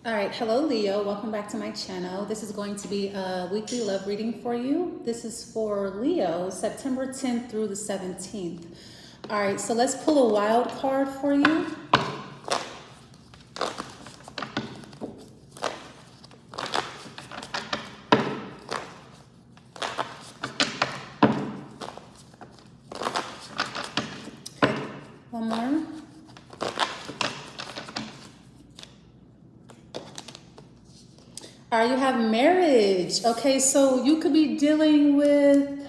All right, hello Leo, welcome back to my channel. This is going to be a weekly love reading for you. This is for Leo, September 10th through the 17th. All right, so let's pull a wild card for you. Okay, one more. All right, you have marriage. Okay, so you could be dealing with,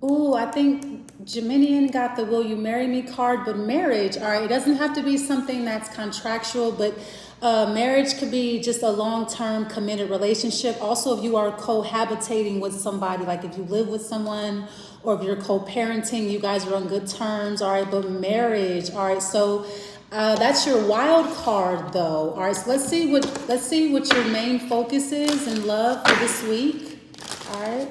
I think Geminian got the will you marry me card, but marriage, all right, it doesn't have to be something that's contractual, but marriage could be just a long-term committed relationship. Also, if you are cohabitating with somebody, like if you live with someone or if you're co-parenting, you guys are on good terms, all right, but marriage, all right, so that's your wild card though. All right, so let's see what your main focus is in love for this week. All right.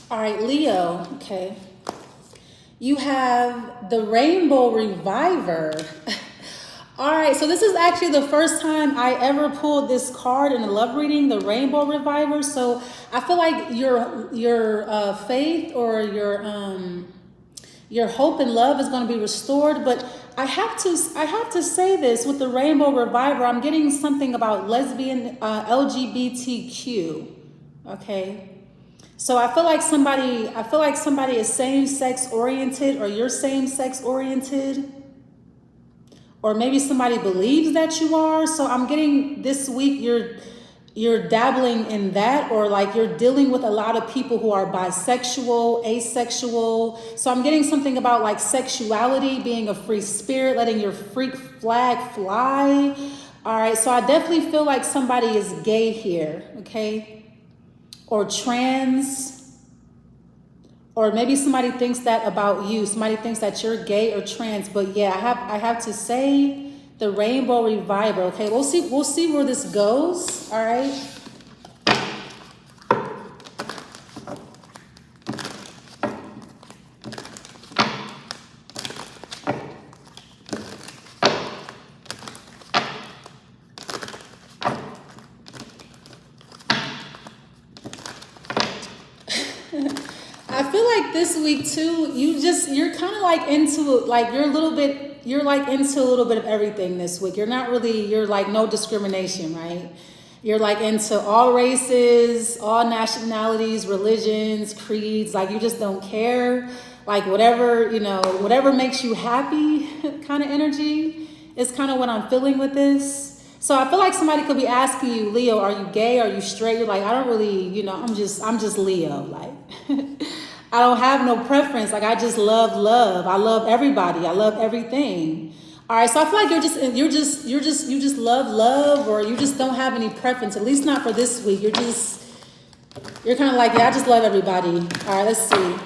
All right, Leo, okay. You have the Rainbow Reviver. All right, so this is actually the first time I ever pulled this card in a love reading, the Rainbow Reviver. So I feel like your faith or your hope and love is going to be restored. But I have to say this with the Rainbow Reviver. I'm getting something about lesbian LGBTQ. Okay. So I feel like somebody is same-sex oriented, or you're same-sex oriented, or maybe somebody believes that you are. So I'm getting this week you're dabbling in that, or like you're dealing with a lot of people who are bisexual, asexual. So I'm getting something about like sexuality, being a free spirit, letting your freak flag fly. All right, so I definitely feel like somebody is gay here, okay? Or trans, or maybe somebody thinks that about you. Somebody thinks that you're gay or trans. But yeah, I have to say the Rainbow Reviver. Okay, we'll see where this goes. All right. I feel like this week too, you're kind of like into, like you're like into a little bit of everything this week. You're like no discrimination, right? You're like into all races, all nationalities, religions, creeds, like you just don't care. Like whatever makes you happy kind of energy is kind of what I'm feeling with this. So I feel like somebody could be asking you, Leo, are you gay? Are you straight? You're like, I don't really, I'm just Leo. Like, I don't have no preference. Like, I just love love. I love everybody. I love everything. All right. So I feel like you just love love, or you just don't have any preference, at least not for this week. You're kind of like, yeah, I just love everybody. All right, let's see.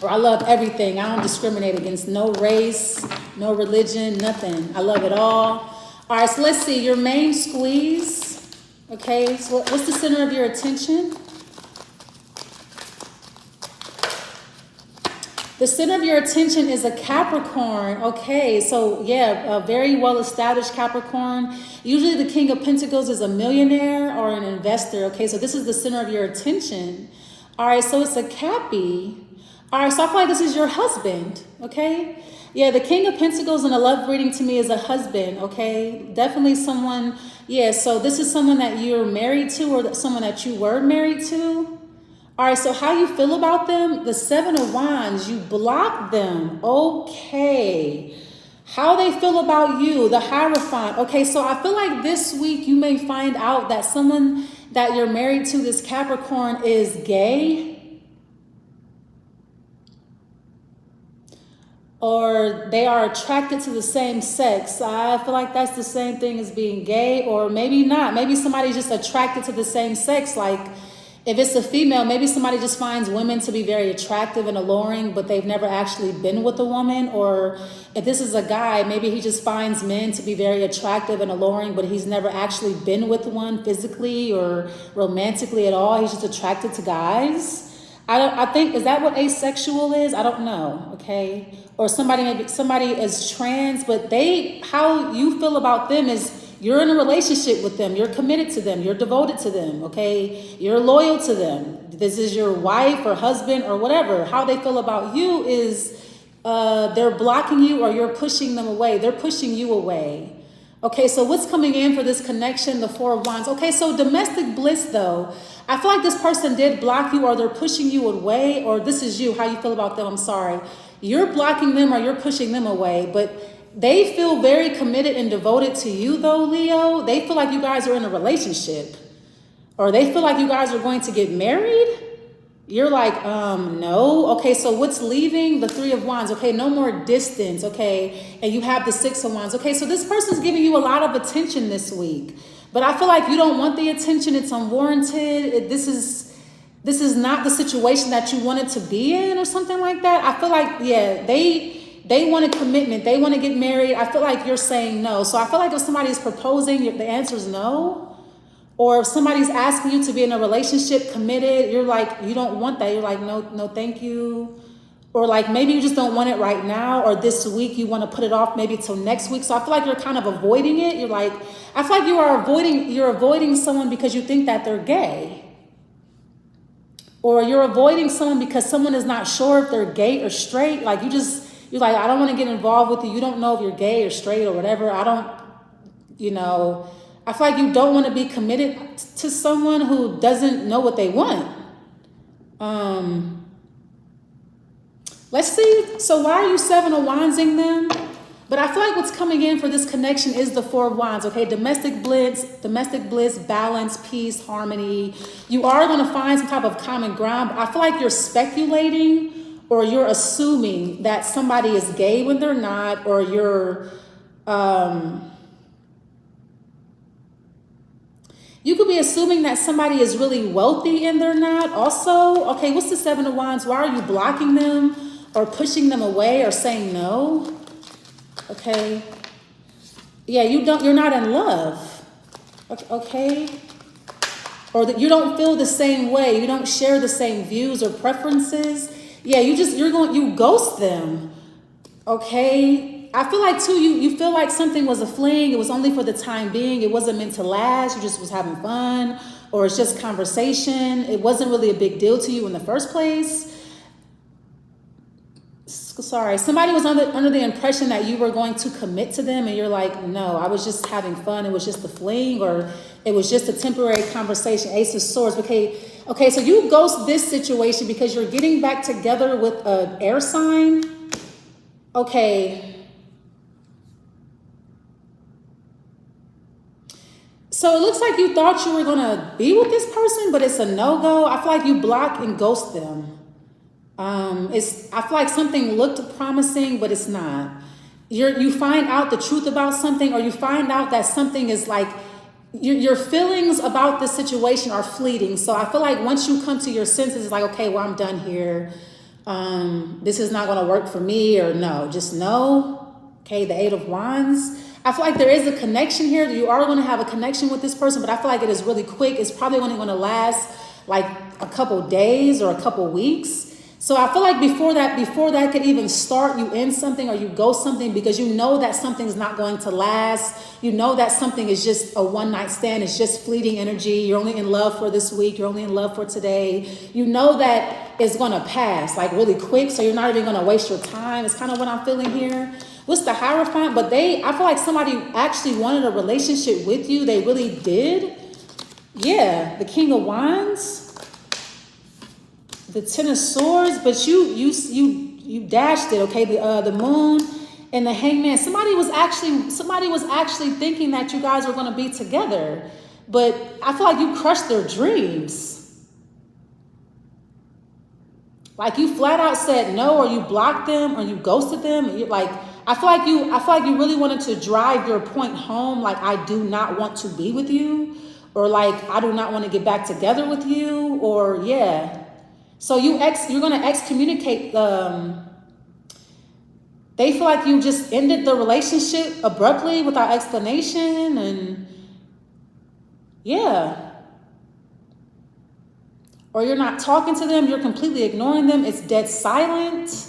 Or I love everything. I don't discriminate against no race, no religion, nothing. I love it all. All right, so let's see, your main squeeze. Okay, so what's the center of your attention? The center of your attention is a Capricorn. Okay, so yeah, a very well-established Capricorn. Usually the King of Pentacles is a millionaire or an investor. Okay, so this is the center of your attention. All right, so it's a Cappy. All right, so I feel like this is your husband, okay? Yeah, the King of Pentacles in a love reading to me is a husband, okay? Definitely someone, yeah, so this is someone that you're married to, or someone that you were married to. All right, so how you feel about them? The Seven of Wands, you block them, okay. How they feel about you, the Hierophant. Okay, so I feel like this week you may find out that someone that you're married to, this Capricorn, is gay. Or they are attracted to the same sex. I feel like that's the same thing as being gay, or maybe not. Maybe somebody's just attracted to the same sex. Like if it's a female, maybe somebody just finds women to be very attractive and alluring, but they've never actually been with a woman. Or if this is a guy, maybe he just finds men to be very attractive and alluring, but he's never actually been with one physically or romantically at all. He's just attracted to guys. I think, is that what asexual is? I don't know, okay? Or maybe somebody is trans, but how you feel about them is you're in a relationship with them. You're committed to them. You're devoted to them, okay? You're loyal to them. This is your wife or husband or whatever. How they feel about you is they're blocking you or you're pushing them away. They're pushing you away. Okay, so what's coming in for this connection? The Four of Wands. Okay, so domestic bliss though. I feel like this person did block you or they're pushing you away, or this is you, how you feel about them. I'm sorry. You're blocking them or you're pushing them away, but they feel very committed and devoted to you though, Leo. They feel like you guys are in a relationship, or they feel like you guys are going to get married. You're like, no. Okay, so what's leaving? The Three of Wands. Okay, no more distance. Okay, and you have the Six of Wands. Okay, so this person's giving you a lot of attention this week, but I feel like you don't want the attention. It's unwarranted. This is not the situation that you wanted to be in, or something like that. I feel like, yeah, they want a commitment. They want to get married. I feel like you're saying no. So I feel like if somebody's proposing, the answer is no. Or if somebody's asking you to be in a relationship, committed, you're like, you don't want that. You're like, no, thank you. Or like, maybe you just don't want it right now, or this week you want to put it off maybe till next week. So I feel like you're kind of avoiding it. You're like, I feel like you're avoiding someone because you think that they're gay. Or you're avoiding someone because someone is not sure if they're gay or straight. Like you're like, I don't want to get involved with you. You don't know if you're gay or straight or whatever. I feel like you don't want to be committed to someone who doesn't know what they want. Let's see. So why are you Seven of Wandsing them? But I feel like what's coming in for this connection is the Four of Wands. Okay, domestic bliss, balance, peace, harmony. You are going to find some type of common ground. But I feel like you're speculating, or you're assuming that somebody is gay when they're not, or you're you could be assuming that somebody is really wealthy and they're not also. Okay, what's the Seven of Wands? Why are you blocking them or pushing them away or saying no? Okay. Yeah, you're not in love. Okay. Or that you don't feel the same way. You don't share the same views or preferences. Yeah, you ghost them. Okay. I feel like too, you feel like something was a fling. It was only for the time being. It wasn't meant to last. You just was having fun, or it's just conversation. It wasn't really a big deal to you in the first place. Sorry, somebody was under the impression that you were going to commit to them, and you're like, no, I was just having fun. It was just a fling, or it was just a temporary conversation. Ace of Swords. Okay, so you ghost this situation because you're getting back together with an air sign. Okay. So it looks like you thought you were going to be with this person, but it's a no-go. I feel like you block and ghost them. I feel like something looked promising, but it's not. You find out the truth about something, or you find out that something is like, your feelings about this situation are fleeting. So I feel like once you come to your senses, it's like, okay, well, I'm done here. This is not going to work for me, or no, just no. Okay, the Eight of Wands. I feel like there is a connection here. You are going to have a connection with this person, but I feel like it is really quick. It's probably only going to last like a couple days or a couple weeks. So I feel like before that could even start, you end something or you go something because you know that something's not going to last. You know that something is just a one-night stand. It's just fleeting energy. You're only in love for this week. You're only in love for today. You know that it's going to pass like really quick. So you're not even going to waste your time. It's kind of what I'm feeling here. What's the Hierophant? But I feel like somebody actually wanted a relationship with you. They really did. Yeah, the King of Wands, the Ten of Swords, but you dashed it. Okay, the Moon and the Hangman. Somebody was actually thinking that you guys were going to be together, but I feel like you crushed their dreams. Like you flat out said no, or you blocked them, or you ghosted them. And you're like, I feel like you really wanted to drive your point home. Like, I do not want to be with you, or like, I do not want to get back together with you, or yeah. So you're going to excommunicate them. They feel like you just ended the relationship abruptly without explanation, and yeah. Or you're not talking to them, you're completely ignoring them, it's dead silent.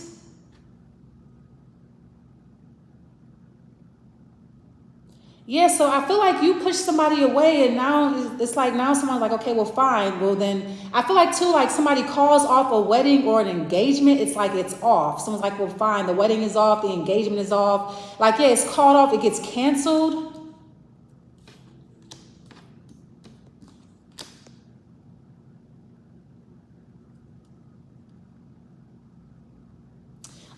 Yeah, so I feel like you push somebody away and now it's like now someone's like, okay, well, fine. Well, then I feel like too, like somebody calls off a wedding or an engagement. It's like it's off. Someone's like, well, fine. The wedding is off. The engagement is off. Like, yeah, it's called off. It gets canceled.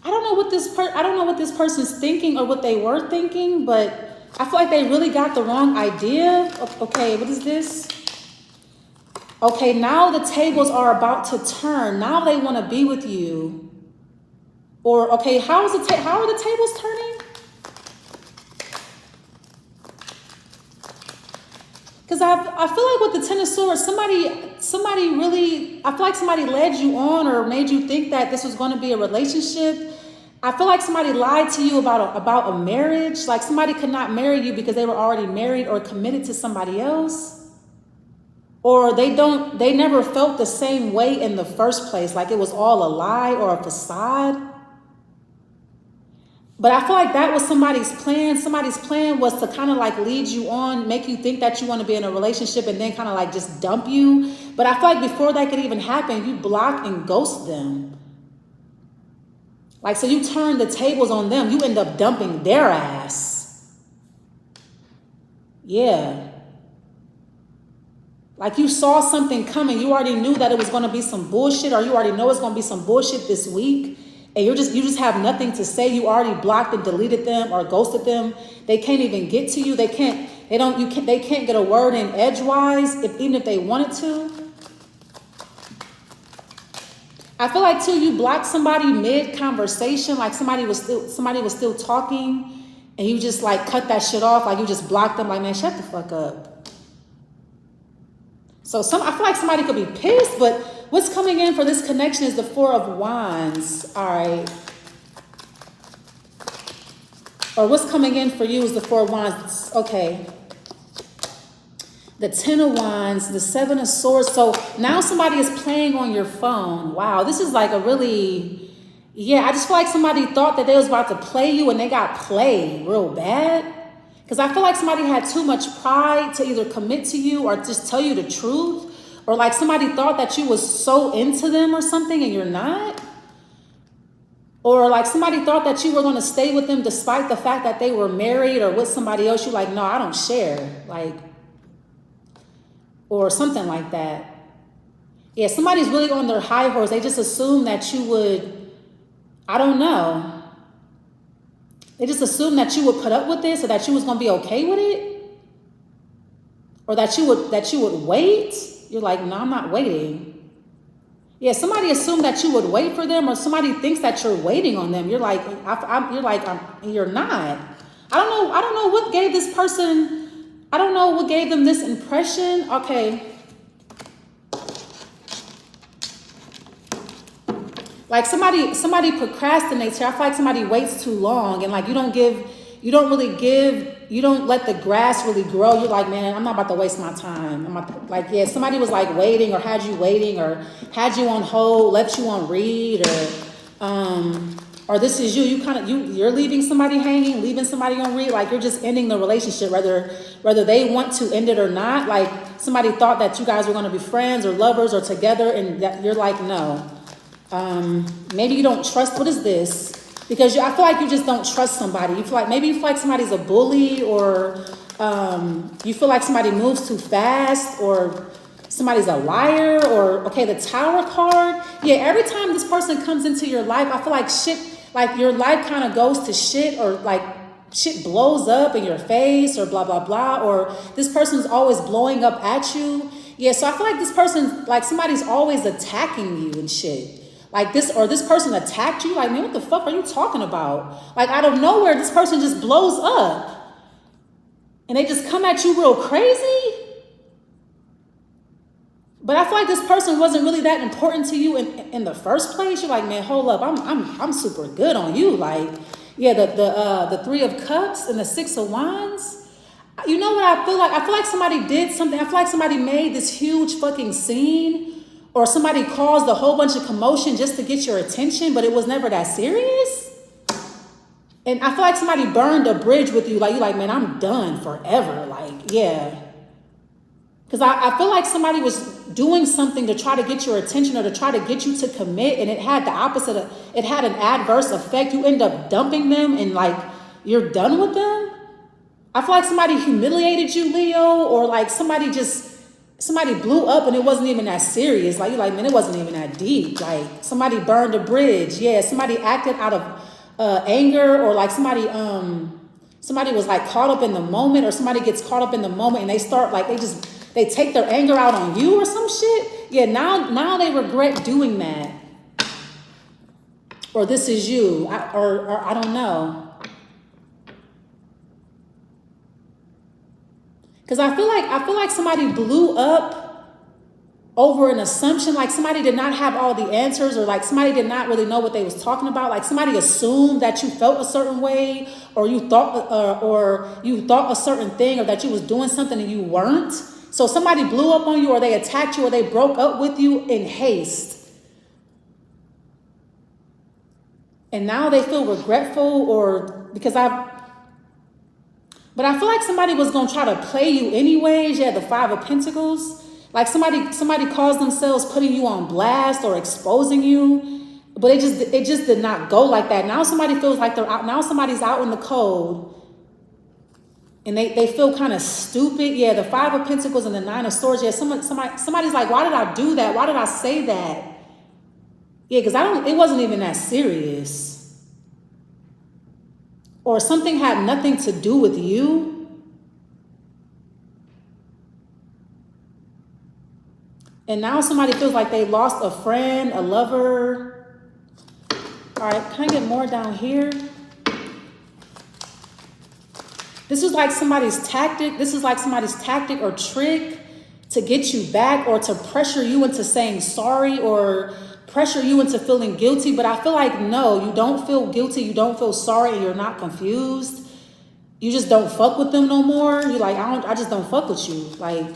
I don't know what this person's thinking or what they were thinking, but I feel like they really got the wrong idea. Okay, what is this? Okay, now the tables are about to turn. Now they want to be with you. Or, okay, how are the tables turning? Because I feel like with the Ten of Swords, somebody really, I feel like somebody led you on or made you think that this was going to be a relationship. I feel like somebody lied to you about a marriage. Like somebody could not marry you because they were already married or committed to somebody else. Or they never felt the same way in the first place. Like it was all a lie or a facade. But I feel like that was somebody's plan. Somebody's plan was to kind of like lead you on, make you think that you want to be in a relationship and then kind of like just dump you. But I feel like before that could even happen, you block and ghost them. Like, so you turn the tables on them. You end up dumping their ass. Yeah. Like you saw something coming. You already knew that it was going to be some bullshit, or you already know it's going to be some bullshit this week. And you just have nothing to say. You already blocked and deleted them or ghosted them. They can't even get to you. They can't get a word in edgewise even if they wanted to. I feel like too, you blocked somebody mid-conversation, like somebody was still talking and you just like cut that shit off, like you just blocked them, like, man, shut the fuck up. So I feel like somebody could be pissed, but what's coming in for this connection is the Four of Wands. All right. Or what's coming in for you is the Four of Wands. Okay. The Ten of Wands, the Seven of Swords. So now somebody is playing on your phone. Wow, this is like a really, yeah, I just feel like somebody thought that they was about to play you and they got played real bad. Because I feel like somebody had too much pride to either commit to you or just tell you the truth. Or like somebody thought that you was so into them or something and you're not. Or like somebody thought that you were going to stay with them despite the fact that they were married or with somebody else. You're like, no, I don't share. Like, or something like that. Yeah, somebody's really on their high horse. They just assume that you would, I don't know. They just assumed that you would put up with this or that you was going to be okay with it. Or that you would wait. You're like, no, I'm not waiting. Yeah, somebody assumed that you would wait for them, or somebody thinks that you're waiting on them. You're like, you're not. I don't know what gave this person, I don't know what gave them this impression. Okay. Like somebody procrastinates here. I feel like somebody waits too long and like you don't let the grass really grow. You're like, man, I'm not about to waste my time. Yeah, somebody was like waiting or had you waiting or had you on hold, left you on read or this is you're leaving somebody hanging, leaving somebody on read. Like you're just ending the relationship, whether they want to end it or not. Like somebody thought that you guys were going to be friends or lovers or together and that you're like, no. Maybe you don't trust, what is this? Because I feel like you just don't trust somebody. You feel like somebody's a bully or you feel like somebody moves too fast or somebody's a liar or, okay, the Tower card. Yeah, every time this person comes into your life, I feel like shit, like your life kind of goes to shit or like shit blows up in your face or blah, blah, blah. Or this person's always blowing up at you. Yeah, so I feel like this person, like somebody's always attacking you and shit. Like this person attacked you. Like, man, what the fuck are you talking about? Like out of nowhere, this person just blows up. And they just come at you real crazy. But I feel like this person wasn't really that important to you in the first place. You're like, man, hold up, I'm super good on you. Like, yeah, the Three of Cups and the Six of Wands. You know what I feel like? I feel like somebody did something. I feel like somebody made this huge fucking scene Or somebody caused a whole bunch of commotion just to get your attention, but it was never that serious. And I feel like somebody burned a bridge with you. Like, you're like, man, I'm done forever. Like, yeah. Because I feel like somebody was doing something to try to get your attention or to try to get you to commit. And it had the opposite. It had an adverse effect. You end up dumping them and like, you're done with them. I feel like somebody humiliated you, Leo, or like somebody blew up and it wasn't even that serious. Like, you're like, man, it wasn't even that deep. Like, somebody burned a bridge. Yeah, somebody acted out of anger, or like somebody was like caught up in the moment, or somebody gets caught up in the moment and they start like, they take their anger out on you or some shit. Yeah, now they regret doing that. Or this is you, or I don't know. Because I feel like somebody blew up over an assumption, like somebody did not have all the answers, or like somebody did not really know what they was talking about. Like somebody assumed that you felt a certain way, or you thought a certain thing, or that you was doing something and you weren't. So somebody blew up on you, or they attacked you, or they broke up with you in haste. And now they feel regretful, but I feel like somebody was going to try to play you anyways. Yeah, the 5 of Pentacles. Like somebody calls themselves putting you on blast or exposing you. But it just did not go like that. Now somebody feels like they're out. Now somebody's out in the cold. And they feel kind of stupid. Yeah, the 5 of Pentacles and the 9 of Swords. Yeah, somebody's like, why did I do that? Why did I say that? Yeah, because it wasn't even that serious. Or something had nothing to do with you. And now somebody feels like they lost a friend, a lover. All right, can I get more down here? This is like somebody's tactic. This is like somebody's tactic or trick to get you back, or to pressure you into saying sorry, or pressure you into feeling guilty. But I feel like, no, you don't feel guilty. You don't feel sorry, and you're not confused. You just don't fuck with them no more. You're like, I just don't fuck with you. Like,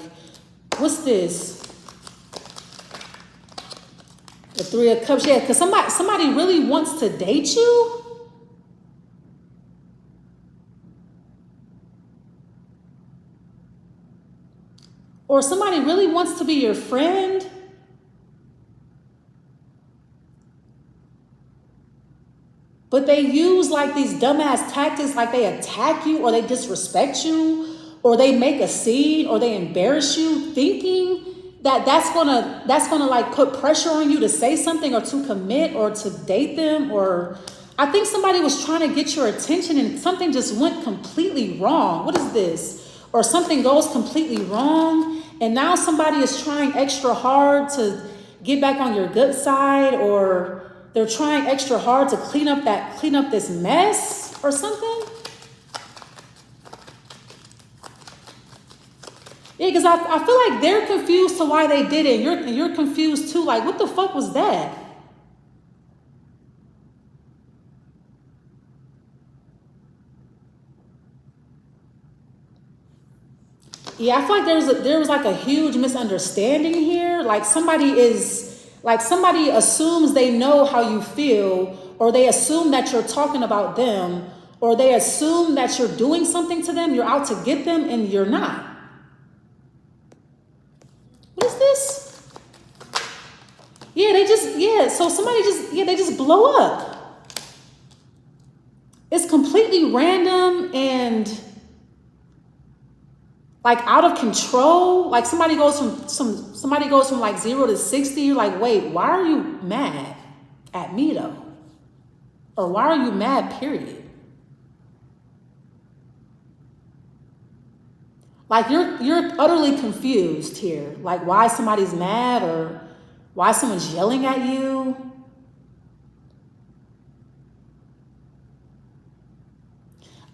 what's this? The 3 of Cups. Yeah, because somebody really wants to date you. Or somebody really wants to be your friend. But they use like these dumbass tactics, like they attack you, or they disrespect you, or they make a scene, or they embarrass you, thinking that that's gonna like put pressure on you to say something, or to commit, or to date them. Or I think somebody was trying to get your attention and something just went completely wrong. What is this? Or something goes completely wrong, and now somebody is trying extra hard to get back on your good side, or they're trying extra hard to clean up this mess or something. Yeah, because I feel like they're confused to why they did it. And you're confused too. Like, what the fuck was that? Yeah, I feel like there was like a huge misunderstanding here. Like somebody assumes they know how you feel, or they assume that you're talking about them, or they assume that you're doing something to them, you're out to get them, and you're not. What is this? Yeah, they just blow up. It's completely random and like out of control. Like somebody goes from like 0 to 60. You're like, wait, why are you mad at me though? Or why are you mad, period? Like you're utterly confused here. Like why somebody's mad, or why someone's yelling at you.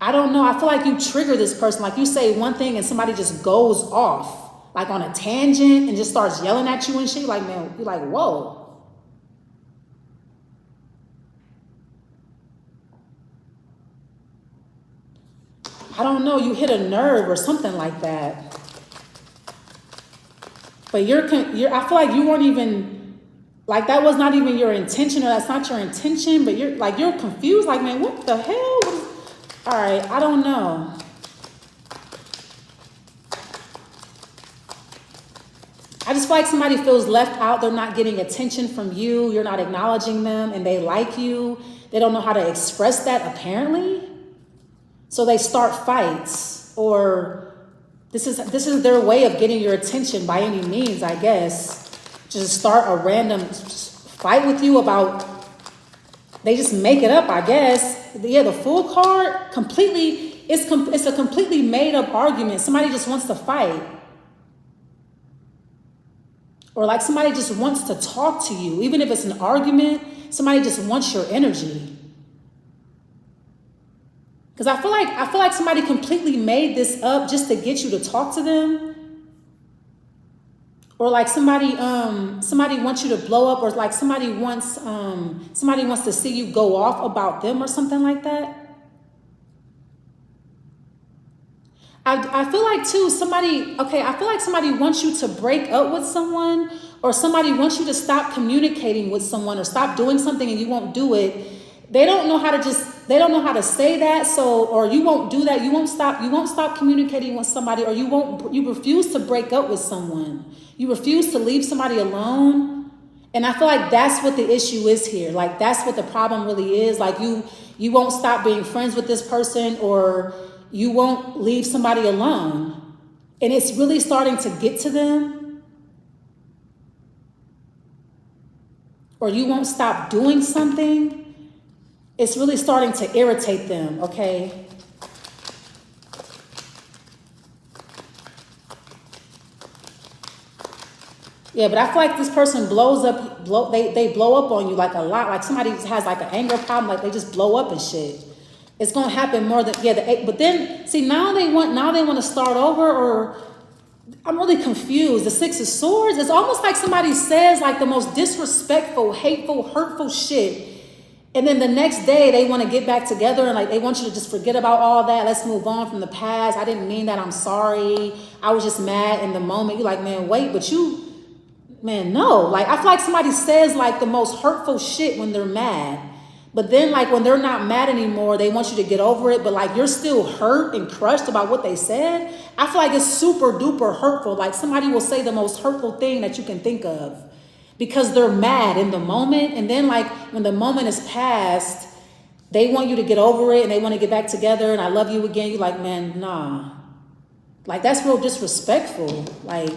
I don't know. I feel like you trigger this person. Like you say one thing and somebody just goes off like on a tangent and just starts yelling at you and shit. Like, man, you're like, whoa. I don't know. You hit a nerve or something like that. But I feel like you weren't even like that was not even your intention, or that's not your intention, but you're confused, like, man, what the hell? All right, I don't know. I just feel like somebody feels left out. They're not getting attention from you. You're not acknowledging them, and they like you. They don't know how to express that, apparently. So they start fights, or this is their way of getting your attention by any means, I guess. Just start a random fight with you about, they just make it up, I guess. Yeah, the Fool card, completely, it's a completely made up argument. Somebody just wants to fight. Or like somebody just wants to talk to you. Even if it's an argument, somebody just wants your energy. Because I feel like somebody completely made this up just to get you to talk to them. Or like somebody wants you to blow up, or like somebody wants to see you go off about them or something like that. I feel like too, I feel like somebody wants you to break up with someone, or somebody wants you to stop communicating with someone, or stop doing something and you won't do it. They don't know how to say that. So, or you won't do that. You won't stop communicating with somebody, or you refuse to break up with someone. You refuse to leave somebody alone. And I feel like that's what the issue is here. Like that's what the problem really is. Like you won't stop being friends with this person, or you won't leave somebody alone. And it's really starting to get to them. Or you won't stop doing something. It's really starting to irritate them, okay? Yeah, but I feel like this person blows up, they blow up on you like a lot. Like somebody has like an anger problem, like they just blow up and shit. It's gonna happen more than, but then see now they want to start over, or I'm really confused. The Six of Swords, it's almost like somebody says like the most disrespectful, hateful, hurtful shit. And then the next day they want to get back together, and like they want you to just forget about all that. Let's move on from the past. I didn't mean that. I'm sorry. I was just mad in the moment. You're like, man, wait, but no. Like I feel like somebody says like the most hurtful shit when they're mad. But then like when they're not mad anymore, they want you to get over it. But like you're still hurt and crushed about what they said. I feel like it's super duper hurtful. Like somebody will say the most hurtful thing that you can think of, because they're mad in the moment. And then like when the moment is past, they want you to get over it and they want to get back together and I love you again. You're like, man, nah. Like that's real disrespectful. Like,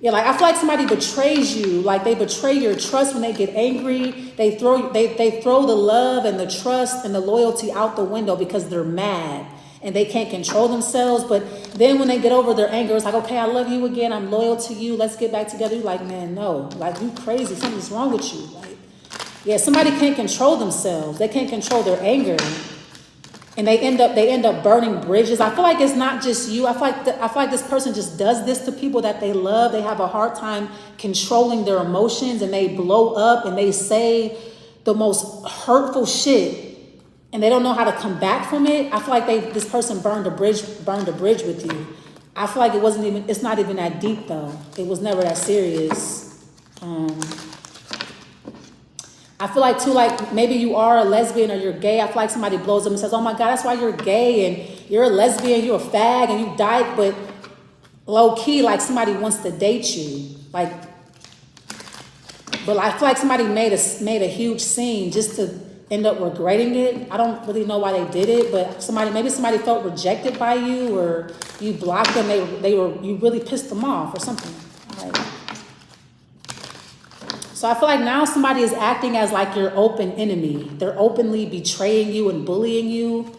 yeah, like I feel like somebody betrays you. Like they betray your trust when they get angry. They throw the love and the trust and the loyalty out the window because they're mad. And they can't control themselves. But then when they get over their anger, it's like, okay, I love you again. I'm loyal to you. Let's get back together. You're like, man, no. Like, you crazy. Something's wrong with you. Like, yeah, somebody can't control themselves. They can't control their anger. And they end up burning bridges. I feel like it's not just you. I feel like this person just does this to people that they love. They have a hard time controlling their emotions, and they blow up and they say the most hurtful shit. And they don't know how to come back from it. I feel like this person burned a bridge with you. I feel like it's not even that deep though. It was never that serious. I feel like too, like maybe you are a lesbian or you're gay. I feel like somebody blows up and says, oh my God, that's why you're gay and you're a lesbian, you're a fag and you dyke, but low key, like somebody wants to date you. Like, but I feel like somebody made a huge scene just to end up regretting it. I don't really know why they did it, but maybe somebody felt rejected by you, or you blocked them. You really pissed them off or something. Like, so I feel like now somebody is acting as like your open enemy. They're openly betraying you and bullying you.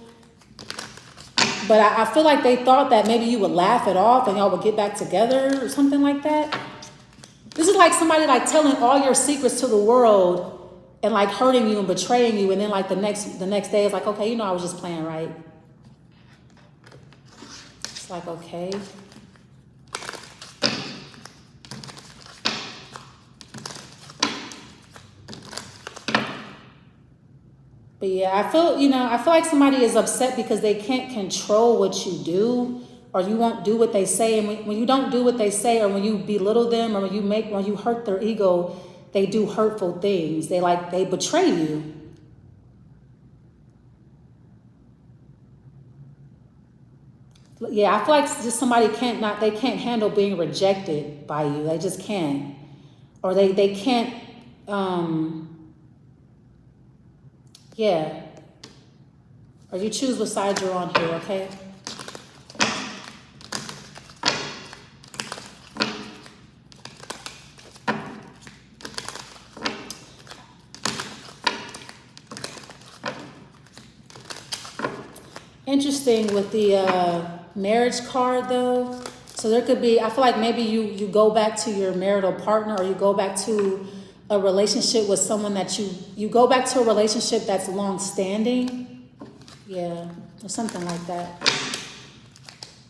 But I feel like they thought that maybe you would laugh it off and y'all would get back together or something like that. This is like somebody like telling all your secrets to the world and like hurting you and betraying you, and then like the next day it's like, okay, I was just playing, right? It's like, okay. But yeah, I feel like somebody is upset because they can't control what you do. or you won't do what they say. And when you don't do what they say, or when you belittle them, or when you hurt their ego, they do hurtful things. They betray you. Yeah, I feel like just somebody they can't handle being rejected by you. They just can't. Or they can't, yeah. Or you choose what side you're on here, okay? Interesting with the marriage card though. So there could be, I feel like maybe you go back to your marital partner, or you go back to a relationship with someone that you go back to a relationship that's long standing. Yeah, or something like that.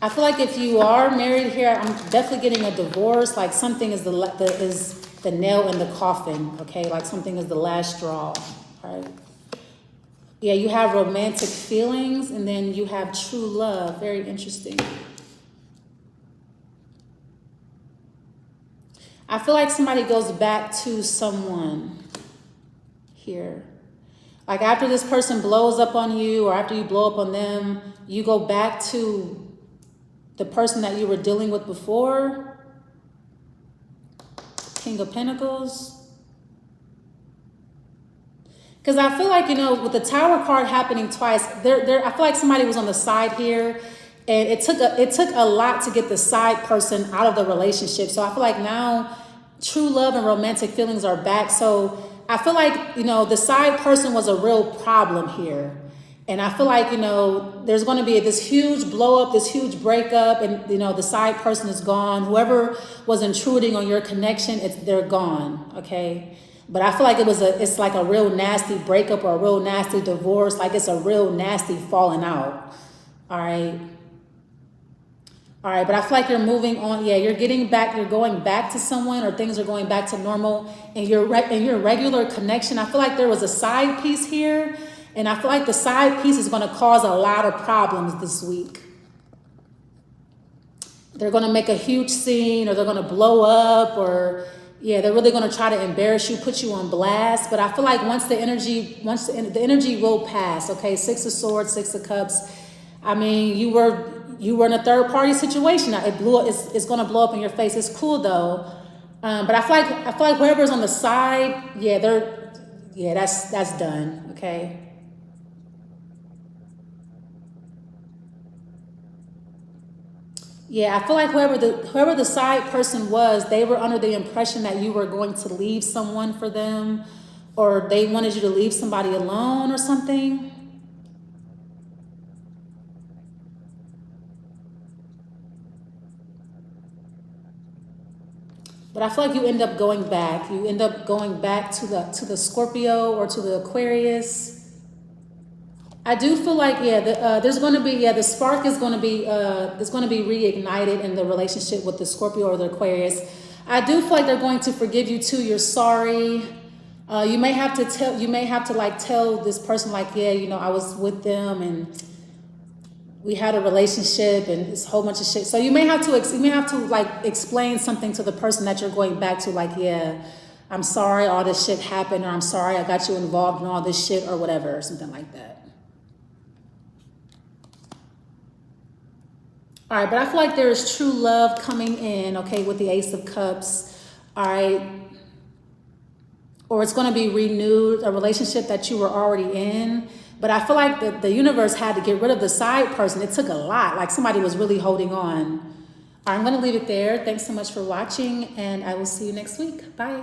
I feel like if you are married here, I'm definitely getting a divorce. Like something is the nail in the coffin, okay? Like something is the last straw, right? Yeah, you have romantic feelings, and then you have true love. Very interesting. I feel like somebody goes back to someone here. Like after this person blows up on you, or after you blow up on them, you go back to the person that you were dealing with before. King of Pentacles. Because I feel like, with the Tower card happening twice, I feel like somebody was on the side here, and it took a lot to get the side person out of the relationship. So I feel like now true love and romantic feelings are back. So I feel like, the side person was a real problem here. And I feel like, there's going to be this huge blow up, this huge breakup, and, the side person is gone. Whoever was intruding on your connection, they're gone, okay? But I feel like it's like a real nasty breakup, or a real nasty divorce. Like it's a real nasty falling out. All right. All right. But I feel like you're moving on. Yeah, you're going back to someone, or things are going back to normal in your regular connection. I feel like there was a side piece here, and I feel like the side piece is going to cause a lot of problems this week. They're going to make a huge scene, or they're going to blow up, or yeah, they're really going to try to embarrass you, put you on blast. But I feel like once the energy will pass, okay? 6 of Swords, 6 of Cups. I mean, you were in a third party situation. It's going to blow up in your face. It's cool though. But I feel like whoever's on the side, yeah, that's done, okay? Yeah, I feel like whoever the side person was, they were under the impression that you were going to leave someone for them, or they wanted you to leave somebody alone or something. But I feel like you end up going back. You end up going back to the Scorpio or to the Aquarius. I do feel like, there's going to be, the spark is going to be reignited in the relationship with the Scorpio or the Aquarius. I do feel like they're going to forgive you too. You're sorry. You may have to tell this person like, I was with them and we had a relationship and this whole bunch of shit. So you may have to like explain something to the person that you're going back to, like, yeah, I'm sorry all this shit happened, or I'm sorry I got you involved in all this shit, or whatever, or something like that. All right, but I feel like there is true love coming in, okay, with the Ace of Cups, all right? Or it's going to be renewed, a relationship that you were already in. But I feel like the universe had to get rid of the side person. It took a lot, like somebody was really holding on. All right, I'm going to leave it there. Thanks so much for watching, and I will see you next week. Bye.